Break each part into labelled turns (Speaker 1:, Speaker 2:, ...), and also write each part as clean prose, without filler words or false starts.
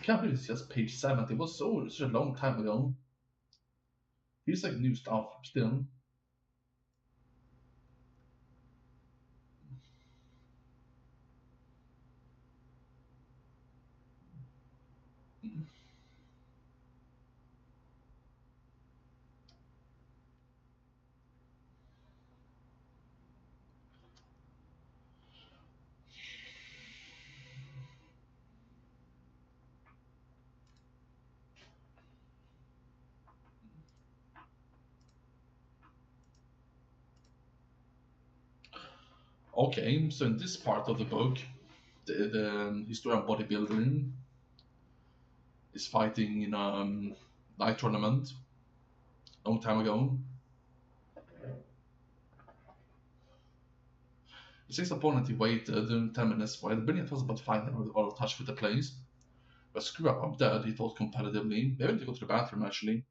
Speaker 1: can't believe it's just page 70. It was such a long time ago. Here's like new stuff still. Okay, so in this part of the book, the historian bodybuilding is fighting in a night tournament long time ago. The sixth opponent he waited 10 minutes while the brilliant was about to find him out of touch with the place. But screw up, I'm dead, he thought competitively. Maybe I need to go to the bathroom actually.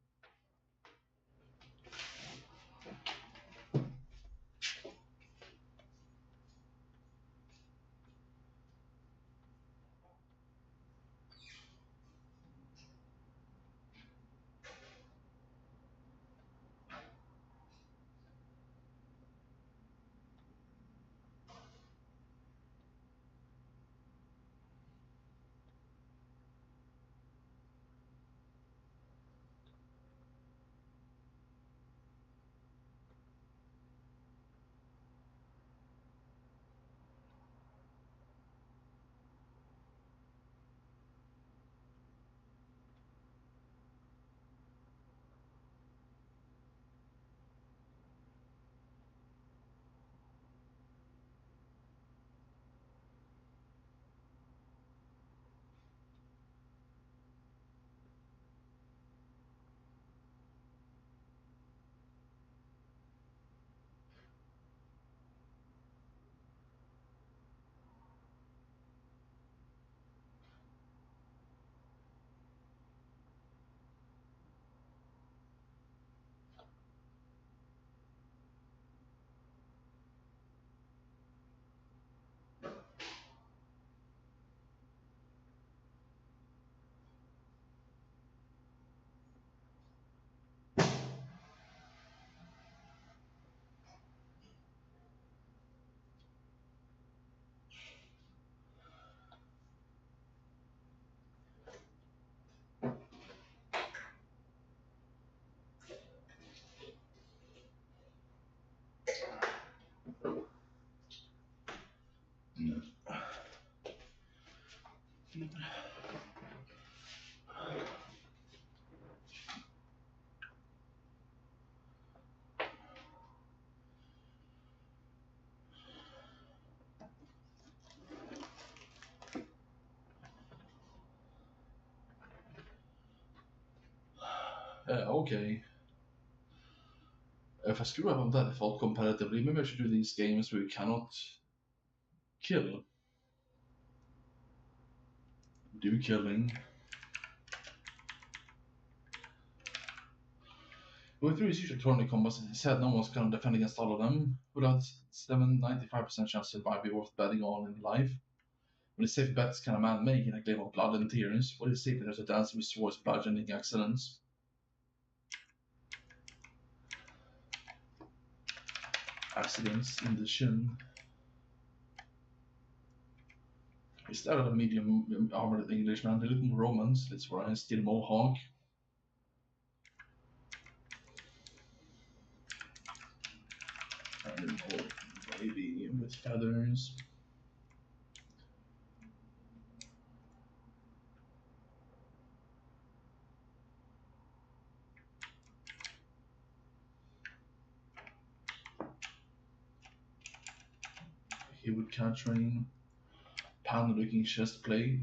Speaker 1: Okay. If I screw up on that, I thought competitively, maybe I should do these games where you cannot kill. Do killing. Going through his usual tournament combos, he said no one's gonna defend against all of them. Without 95% chance to survive, be worth betting on in life. When the safe bets can a man make in a game of blood and tears, what is safe there's a dance with swords, bludgeoning excellence. Accidents in the shin. He started a medium armored Englishman, a little Romans, let's wear a steel mohawk. And maybe with feathers. He would catch rain. Pan-looking chest plate.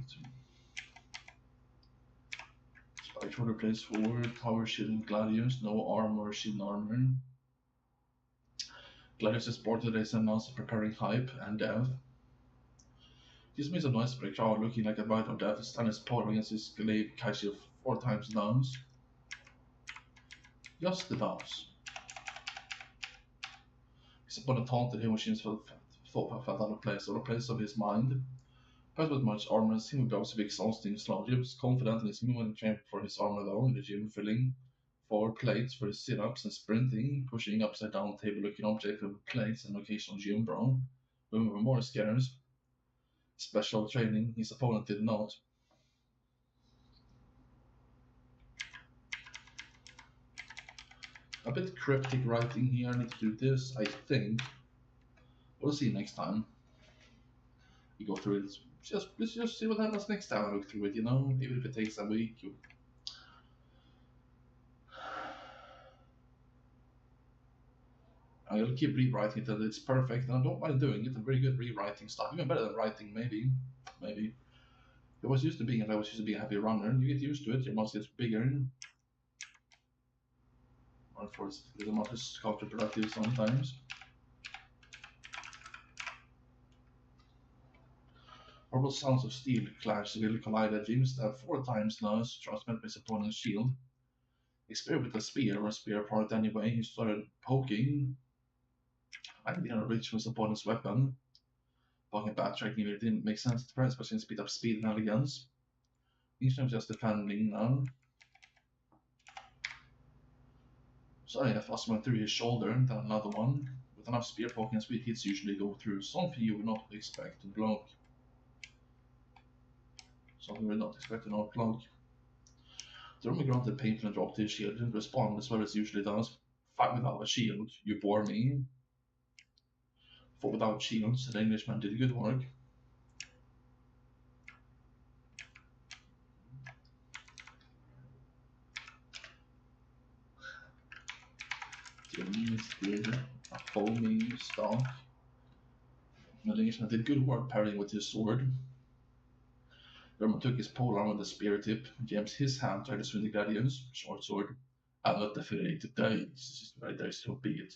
Speaker 1: Spike shoulder plates forward. Power shield and gladius. No armor, shield armor. Gladius is sported as announced preparing hype and death. This makes a nice break crowd looking like a bite of death. Stand his power against his glaive Kaishil 4 times downs. Just the bounce. His opponent taunted him when she felt out of place, or a place of his mind. Plus with much armor, seemed to also be exhausting slow. He was confident in his movement trained for his armor though in the gym, filling forward plates for his sit-ups and sprinting, pushing upside down table-looking objects with plates and occasional gym brawl. Women were more scarce. Special training his opponent did not. A bit cryptic writing here. I need to do this, I think. We'll see next time. You go through it. Let's just see what happens next time I look through it, you know? Even if it takes a week. I'll keep rewriting it until it's perfect, and I don't mind doing it. I'm very good rewriting stuff. Even better than writing, maybe. Maybe. It was used to being, if I was used to being a heavy runner, you get used to it, your muscle gets bigger. Unfortunately, the muscle is counterproductive sometimes. Horrible sounds of steel clash will collide at Jim stab 4 times now, transmitted by his opponent's shield. He speared with a spear, or a spear part anyway. He started poking. I didn't reach his opponent's weapon. Poking backtracking really didn't make sense at first, but since speed up speed and elegance. Each time just defending now. So yeah, Foss went through his shoulder, then another one. With enough spear poking and speed hits usually go through. Something you would not expect to block. Something you would not expect to not block. The Roman granted painful and dropped his shield, didn't respond as well as usually does. Fight without a shield, you bore me. Fought without shields, the Englishman did good work. Germany did a foaming stalk. The Englishman did good work parrying with his sword. German took his polearm with a spear tip. James his hand tried to swing the gladius, short sword. I'm not afraid to die. This is very nice, so be it.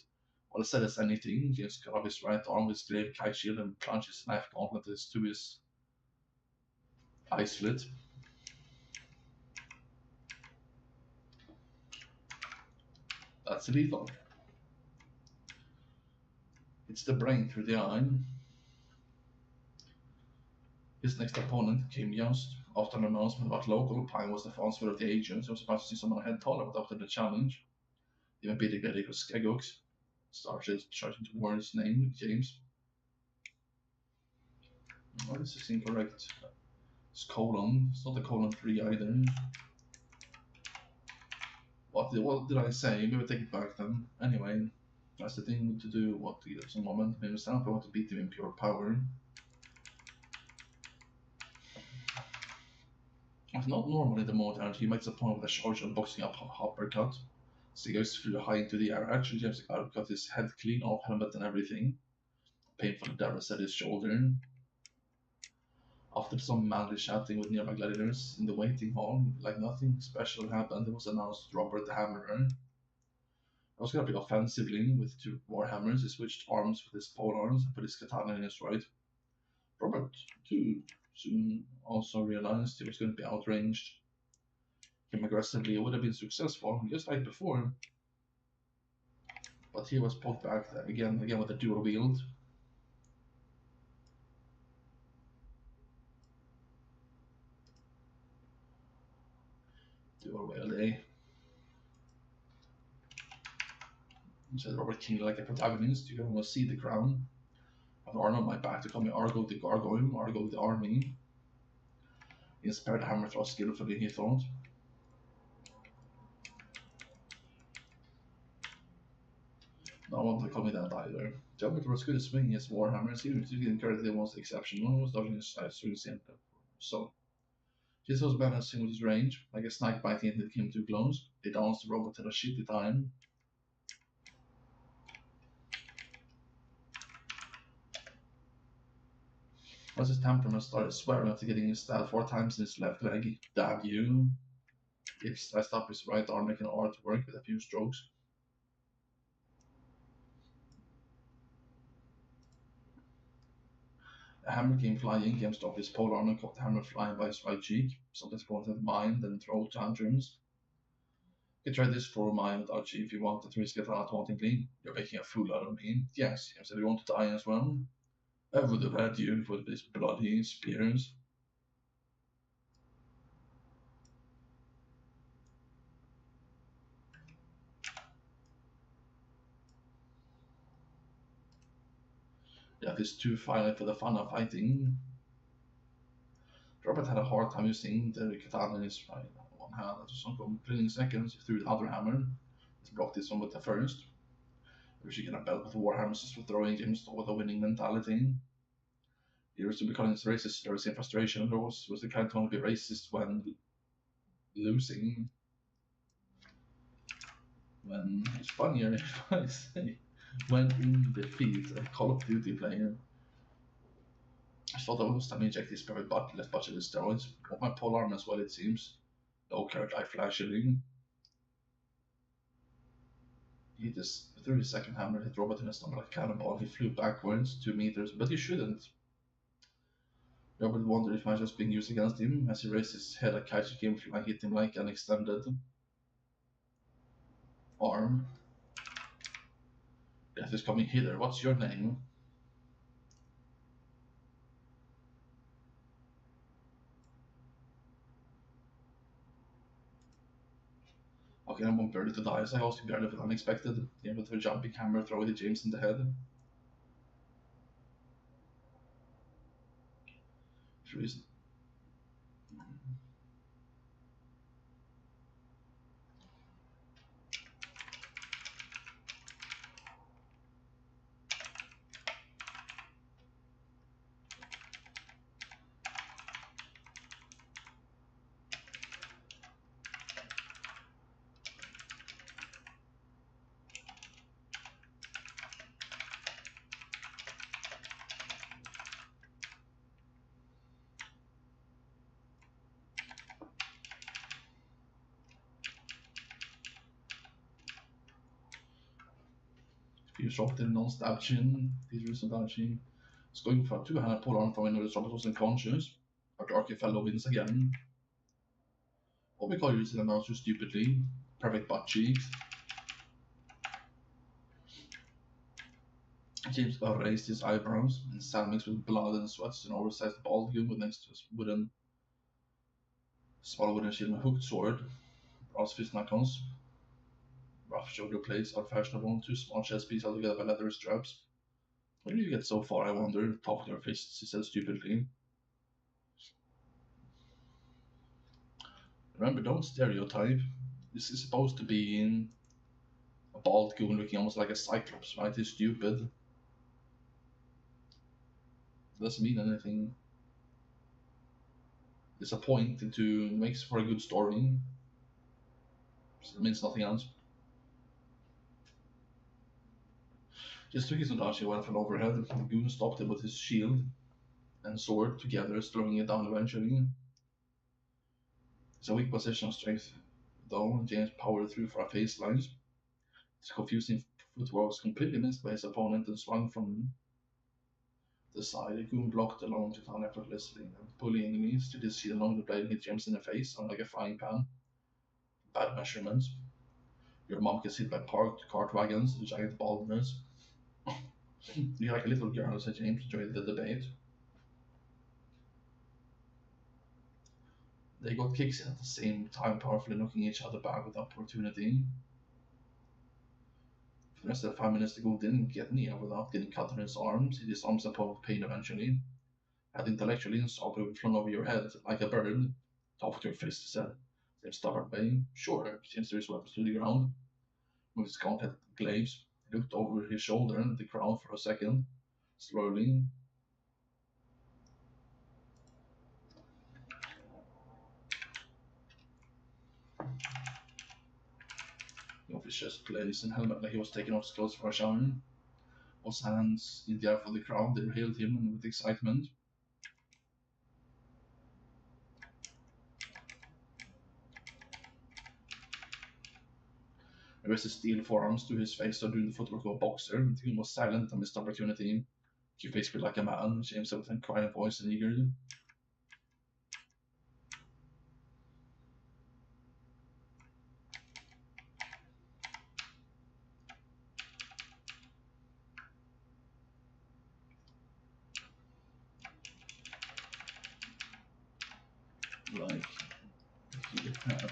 Speaker 1: Well said as anything, James cut off his right arm with his grave kite shield and plunged his knife gauntlet to his eye slit. That's lethal. It's the brain through the eye. His next opponent came just after an announcement about local. Pine was the fancier of the agents. He was about to see someone ahead taller after the challenge. Even beating Gladiator Skeggox. Started charging towards name, James. Oh, this is incorrect. It's colon. It's not a colon 3 either. What did I say? Maybe take it back then. Anyway, that's the thing to do. What to get some moment. Maybe stand up. I want to beat him in pure power. It's not normally the modern. He makes a point with a charge and boxing up uppercut. So he goes flew high into the air. Actually, James cut his head clean off, helmet and everything. Painful damage at his shoulder. After some manly chatting with nearby gladiators in the waiting hall, like nothing special happened, it was announced Robert the Hammerer. I was gonna play offensively with 2 warhammers. He switched arms with his polearms and put his katana in his right. Robert, too, soon also realized he was going to be outranged. Came aggressively, it would have been successful, just like before. But he was pulled back again with a dual wield. Dual wield, eh? He said Robert King like a protagonist. You can almost see the crown. I have Arno on my back to call me Argo the Gargoyle, Argo the Army. He inspired hammer thrust skillfully, he thought. No one to call me that either. Jumper was good at swinging his warhammer, seemed to be incredibly most exceptional, was dodging his size through the center. So, this was balancing with his range, like a snake biting if it came too close. They danced the robot at a shitty time. As his temperament started swearing after getting stabbed 4 times in his left leg. Damn you. He sliced up his right arm making artwork with a few strokes. A hammer came flying, James stopped his polearm and caught the hammer flying by his right cheek. Something pointed mind and throat tantrums. You tried this for a mind, Archie, if you wanted to risk it out tauntingly. You're making a fool out of me. Yes, James said, you want to die as well? I would have had you for this bloody spears. That is too violent for the fun of fighting. Robert had a hard time using the katana in his right one hand after some completing seconds. He threw the other hammer. He blocked this one with the first. Which he can have belt with the Warhammers just for throwing James with a winning mentality. He used to be calling his racist slurs in frustration. Rose was the kind to be racist when losing. When it's funnier if I say when in defeat a Call of Duty player. I thought I was time to inject his spirit but left bunch of the steroids. On my pole arm as well it seems. No carrot eye flashing. He just threw his second hammer, hit Robert in the stomach like a cannonball. He flew backwards 2 meters, but he shouldn't. Robert wondered if magic was being used against him. As he raised his head, a Kaiju came flying, hit him like an extended arm. Death is coming hither. What's your name? Okay, I'm on barely to die, so I also barely feel unexpected. The with a jumping hammer throw hit James in the head. Trees. Few shot in non-stab chin. These recent dodging. It's going for a two-handed polearm throwing notice Robert was unconscious. Our darky fellow wins again. What we call using the mouse too stupidly. Perfect butt cheeks. James raised his eyebrows, and sand mixed with blood and sweats an oversized bald goon with next to his small wooden shield and a hooked sword. Brass fist knuckles. Rough shoulder plates are fashionable. Two small chest pieces held together by leather straps. Where do you get so far, I wonder? Top with your fists, he said stupidly. Remember, don't stereotype. This is supposed to be in a bald goon looking almost like a cyclops, right? He's stupid. Doesn't mean anything. It's a point to makes for a good story. So it means nothing else. Just took his Nodachi while fell overhead. The goon stopped him with his shield and sword together, slowing it down eventually. It's a weak position of strength, though. James powered through for a face line. His confusing footwork was completely missed by his opponent and swung from the side. The goon blocked along to town effortlessly, and pulling enemies to his shield along the blade hit James in the face, like a frying pan. Bad measurements. Your mom gets hit by parked cart wagons, the giant baldness. You're like a little girl, said James, enjoying the debate. They got kicks at the same time, powerfully knocking each other back with opportunity. For the rest of the 5 minutes, the goon didn't get near without getting cut on his arms. His arms and of pain eventually. Had intellectually installed would flung over your head like a bird. Top with your fist, he said. Same stubborn way. Sure, James threw his weapons to the ground. With his gauntlet glaives, he looked over his shoulder at the crowd for a second. Slowly, off his chest plates and helmet like he was taking off his clothes for a shower. Was hands in the air for the crowd. They hailed him with excitement. He raised his steel forearms to his face, so doing the footwork of a boxer. The king was silent and missed opportunity. You face me like a man, James said with a quiet voice and eagerly. like he had a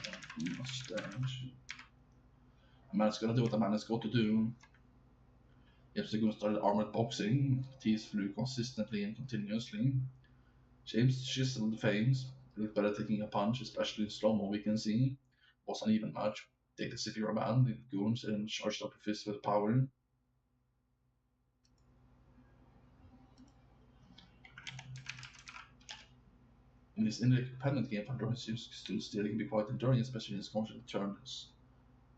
Speaker 1: mustache. A man's gonna do what a man has got to do. If they're gonna start armored boxing, Tease flew consistently and continuously. James chiseled feints, looked better taking a punch, especially in slow-mo we can see. Was an even match. Take the severe man, the goons, and charged up a fist with power. In this independent game, Pandora seems to still can be quite enduring, especially in his constant turns.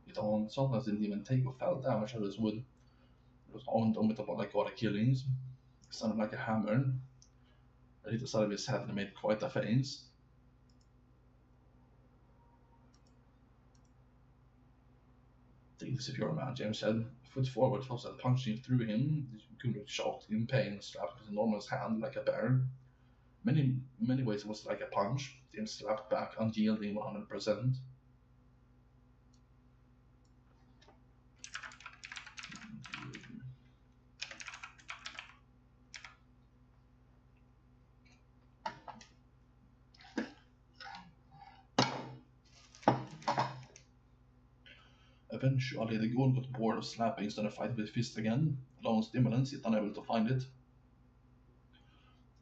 Speaker 1: It on sometimes didn't even take or felt damage as would. It was on with about like all the killings. It sounded like a hammer. It hit the side of his head and made quite a face. Take the severe man, James said. Foot forward, Fox had punching through him. The goon shocked in pain, slapped his enormous hand like a bear. Many ways it was like a punch. James slapped back, unyielding 100%. Eventually, the goon got bored of slapping and started fighting with fist again. Long stimulants, yet unable to find it.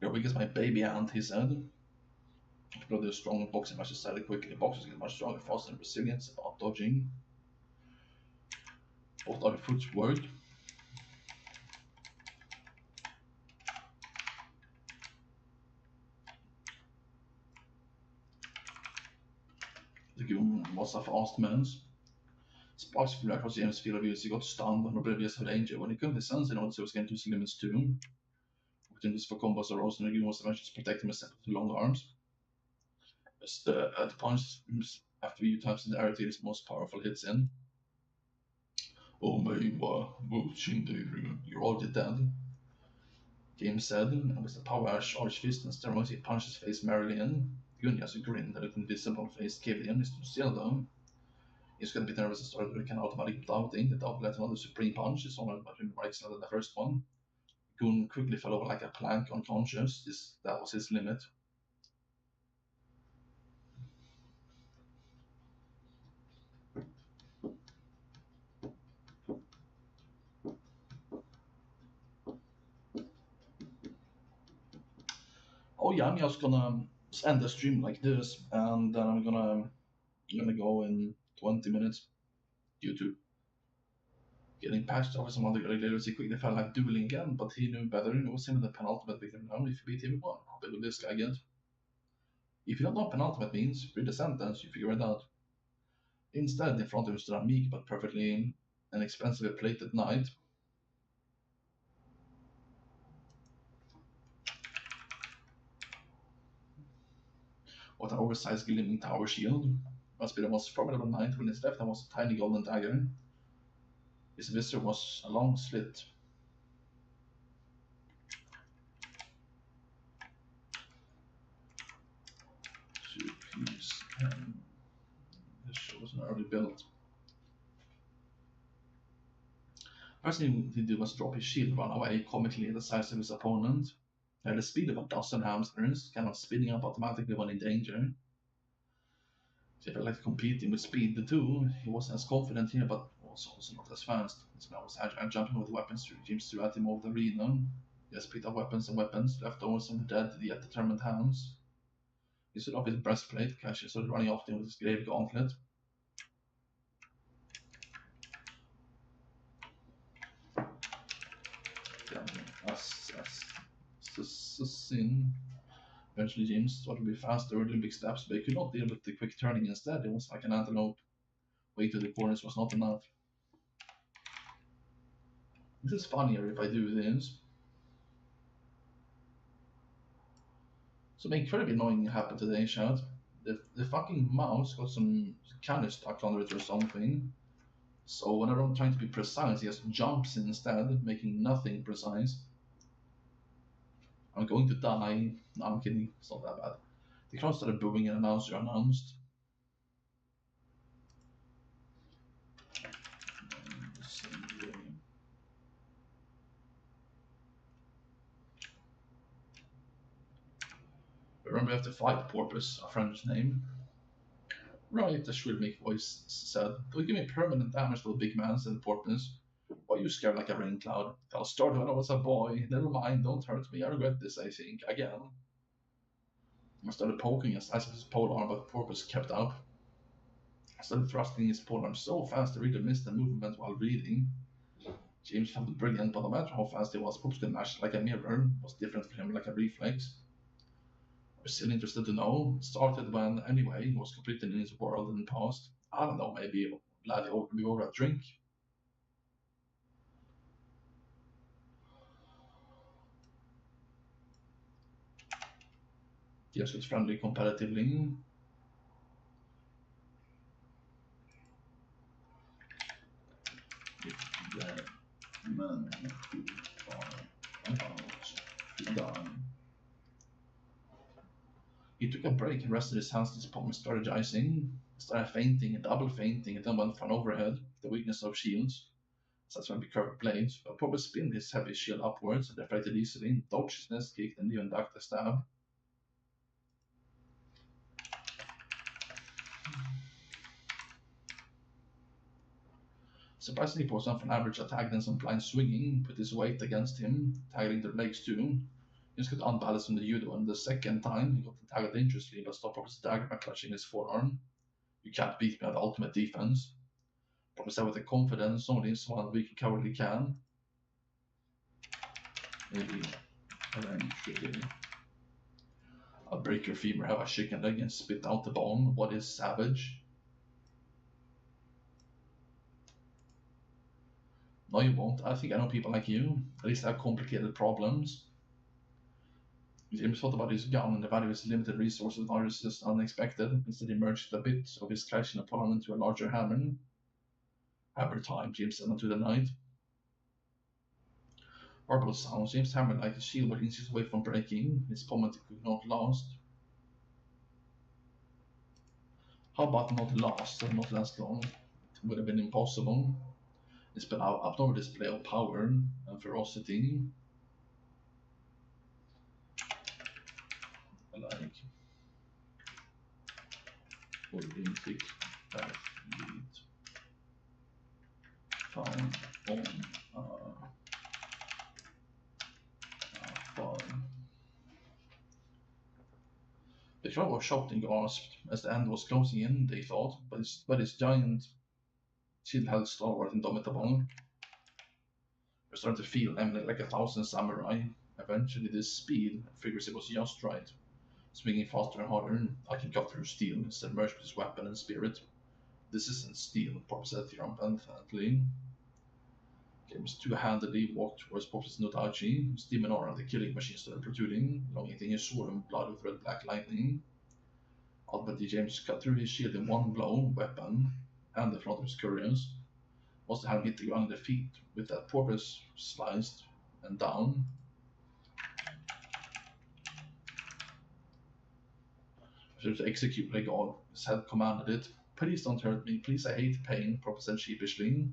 Speaker 1: You're weak as my baby ant, he said. Bloody strong boxing matches started quickly. Boxers get much stronger, faster, and resilient about dodging. Both other footwork. The goon was a fast man. Sparks flew across James' field of view as he got stunned and oblivious of danger. When he couldn't sense it, he was getting to his limits too. Opportunities for combos arose, and the goon was eventually to protect him and set up long arms. As the punch after a few times in the air to his most powerful hits in. Oh my, you're already dead. James said, and with a power charged fist and steroids, he punched his face merrily in. Gunjas grinned that an invisible face caved in, stood still though. He's got a bit nervous and started doing an automatic doubting. The doubt led another supreme punch. He saw much more excellent than the first one. Gun quickly fell over like a plank, unconscious. That was his limit. Oh yeah, I'm just gonna end the stream like this, and then I'm gonna go in 20 minutes due to getting patched over some other regulators. He quickly felt like dueling again, but he knew better. It was him the penultimate victim now. If you beat him, well, how big will this guy get? If you don't know what penultimate means, read the sentence, you figure it out. Instead, in front of him stood a meek but perfectly inexpensively plated knight. With an oversized gleaming tower shield. Must be the most formidable knight. When his left hand was a tiny golden dagger. His visor was a long slit. Two-piece this was an early build. First thing he did was drop his shield, run away comically the size of his opponent. He had the speed of a dozen hamsters, kind of speeding up automatically when in danger. So if I like competing with speed too, he wasn't as confident here, but was also not as fast. This man was agile, jumping with weapons through James threw at him over the arena. He has picked up weapons and weapons, left over some dead yet determined hands. He stood off his breastplate, casually started running off him with his grave gauntlet. Assassin. Eventually, James started to be faster with Olympic steps, but he could not deal with the quick turning instead. It was like an antelope. Way to the corners was not enough. This is funnier if I do this. Something incredibly annoying happened today, Chad. The fucking mouse got some candy stuck under it or something. So whenever I'm trying to be precise, he just jumps instead, making nothing precise. I'm going to die. No, I'm kidding. It's not that bad. The crowd started booing and announcer announced. Remember have to fight Porpoise, a friend's name. Right, the shrill meek voice said. Don't give me permanent damage, little big man, said Porpoise. Why are you scared like a rain cloud? I started when I was a boy. Never mind, don't hurt me. I regret this, I think. Again. I started poking as his pole arm, but Porpoise kept up. I started thrusting his pole arm so fast the reader missed the movement while reading. James felt brilliant, but no matter how fast he was, Porpoise could match like a mirror. It was different for him, like a reflex. I was still interested to know. It started when, anyway, he was completely in his world and passed. I don't know, maybe laddie over me over a drink. James was friendly comparatively. The man too far about done. He took a break and rested his hands to his palm and started strategizing. Started fainting, double fainting, and then went for an overhead, the weakness of shields. Such when be curved blades, but probably spin his heavy shield upwards and deflected easily, dodged his nest kick, and even ducked a stab. Surprisingly, for an average attack than some blind swinging, put his weight against him, tagging their legs too. He just got unbalanced in the judo, and the second time he got the tag dangerously, but stopped up his dagger by clutching his forearm. You can't beat me at ultimate defense. Probably said with a confidence only someone weak and cowardly can. Maybe eventually. I'll break your femur, have a chicken leg, and spit out the bone. What is savage? No, you won't. I think I know people like you. At least have complicated problems. James thought about his gun and the value of his limited resources, not just unexpected. Instead, he merged a bit of his collection and put on into a larger hammer. Hammer time, James said into the night. Horrible sounds. James hammered like a shield, but inches away from breaking. His pomade could not last. How about not last and not last long? It would have been impossible. It's been an abnormal display of power and ferocity. Like Olympic athlete found on a farm. The crowd was shocked and gasped as the end was closing in, they thought, but his giant shield held stalwart and indomitable. We're starting to feel Emily like 1,000 samurai. Eventually, this speed figures it was just right. Swinging faster and harder, I can cut through steel instead of merge with his weapon and spirit. This isn't steel, Pop said triumphantly. James two-handedly walked towards Pop's Nodachi. His demon aura, the killing machine, started protruding, long eating his sword and blood with red black lightning. Ultimately, James cut through his shield in one blow, weapon, and the front of his couriers. Must have hit the ground in the feet, with that Porpoise sliced and down. To execute like God had commanded it. Please don't hurt me. Please, I hate pain, Porpoise said sheepishly.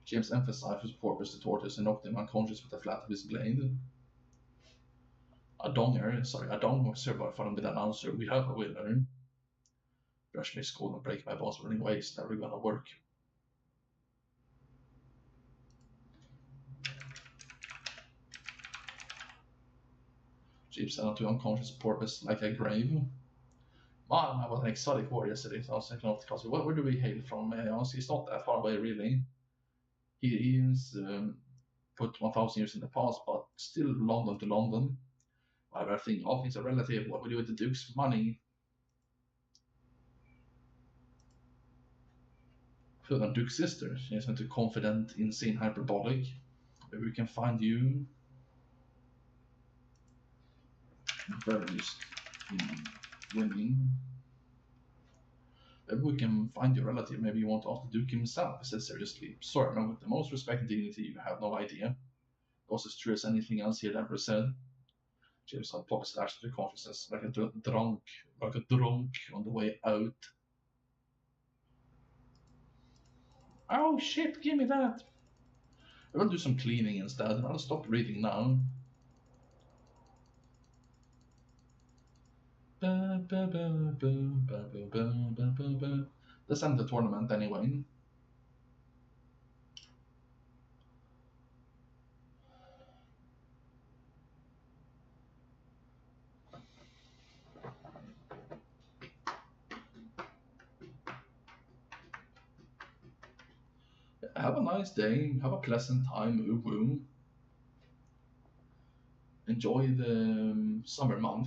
Speaker 1: James emphasized with Porpoise the tortoise and knocked him unconscious with the flat of his blade. A dong survived for him with an answer. We have a winner. Brush my skull and break my bones running waste. Never gonna work. James sat to unconscious Porpoise like a grave. Man, I was an exotic warrior yesterday. I was thinking of the class. Where do we hail from? May I ask? He's not that far away, really. He is put 1,000 years in the past, but still London to London. However, I think all things are relative. What we do with the Duke's money? For the Duke's sister, she is into confident, insane, hyperbolic. Maybe we can find you versed in winning. Maybe we can find your relative. Maybe you want to ask the Duke himself. He said seriously. Sorry, man, with the most respect and dignity, you have no idea. It was as true as anything else he had ever said. James had popped slashed to consciousness like a drunk on the way out. Oh shit, give me that. I will do some cleaning instead. I'll stop reading now. Let's end the tournament anyway. Have a nice day. Have a pleasant time. Woo woo. Enjoy the summer month.